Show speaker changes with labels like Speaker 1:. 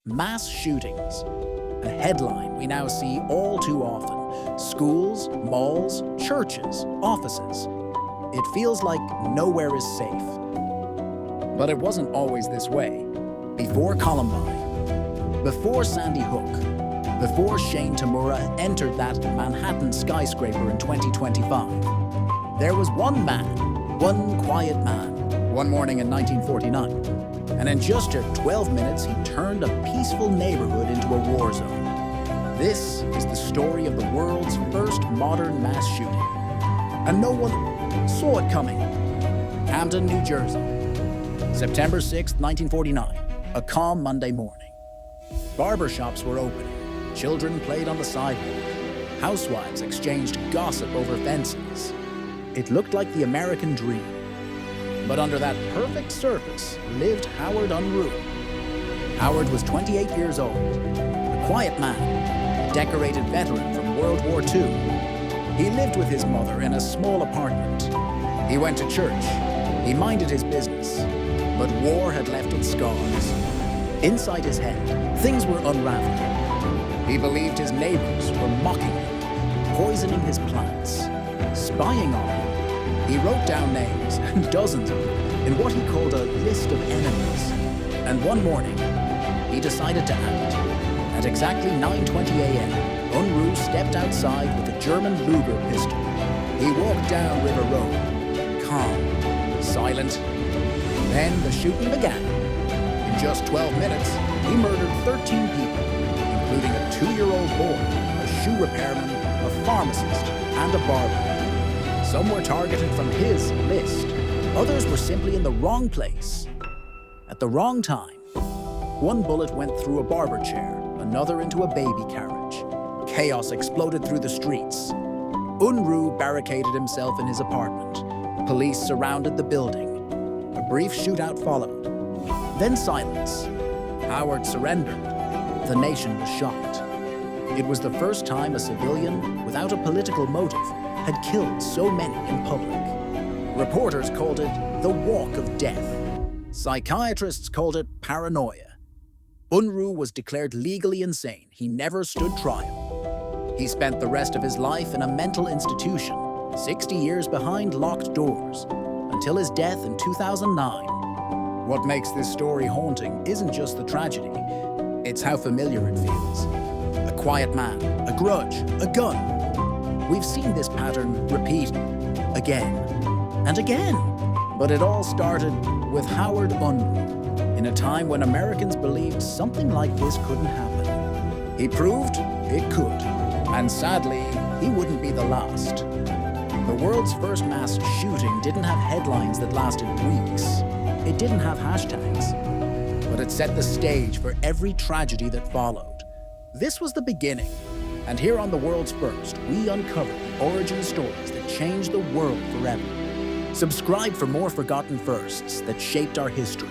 Speaker 1: Mass shootings. A headline we now see all too often. Schools, malls, churches, offices. It feels like nowhere is safe. But it wasn't always this way. Before Columbine, before Sandy Hook, before Shane Tamura entered that Manhattan skyscraper in 2025, there was one man, one quiet man, one morning in 1949. And in just 12 minutes, he turned a peaceful neighborhood into a war zone. This is the story of the world's first modern mass shooting. And no one saw it coming. Camden, New Jersey. September 6, 1949. A calm Monday morning. Barbershops were opening. Children played on the sidewalk. Housewives exchanged gossip over fences. It looked like the American dream. But under that perfect surface lived Howard Unruh. Howard was 28 years old, a quiet man, a decorated veteran from World War II. He lived with his mother in a small apartment. He went to church. He minded his business. But war had left its scars. Inside his head, things were unraveling. He believed his neighbors were mocking him, poisoning his plants, spying on him. He wrote down names, dozens of them, in what he called a list of enemies. And one morning, he decided to act. At exactly 9:20 a.m., Unruh stepped outside with a German Luger pistol. He walked down River Road, calm, silent. Then the shooting began. In just 12 minutes, he murdered 13 people, including a 2-year-old boy, a shoe repairman, a pharmacist, and a barber. Some were targeted from his list. Others were simply in the wrong place, at the wrong time. One bullet went through a barber chair, another into a baby carriage. Chaos exploded through the streets. Unruh barricaded himself in his apartment. Police surrounded the building. A brief shootout followed. Then silence. Howard surrendered. The nation was shocked. It was the first time a civilian, without a political motive, had killed so many in public. Reporters called it the walk of death. Psychiatrists called it paranoia. Unruh was declared legally insane. He never stood trial. He spent the rest of his life in a mental institution, 60 years behind locked doors, until his death in 2009. What makes this story haunting isn't just the tragedy, it's how familiar it feels. A quiet man, a grudge, a gun. We've seen this pattern repeat again and again. But it all started with Howard Unruh, in a time when Americans believed something like this couldn't happen. He proved it could, and sadly, he wouldn't be the last. The world's first mass shooting didn't have headlines that lasted weeks. It didn't have hashtags, but it set the stage for every tragedy that followed. This was the beginning. And here on The World's First, we uncover the origin stories that changed the world forever. Subscribe for more forgotten firsts that shaped our history.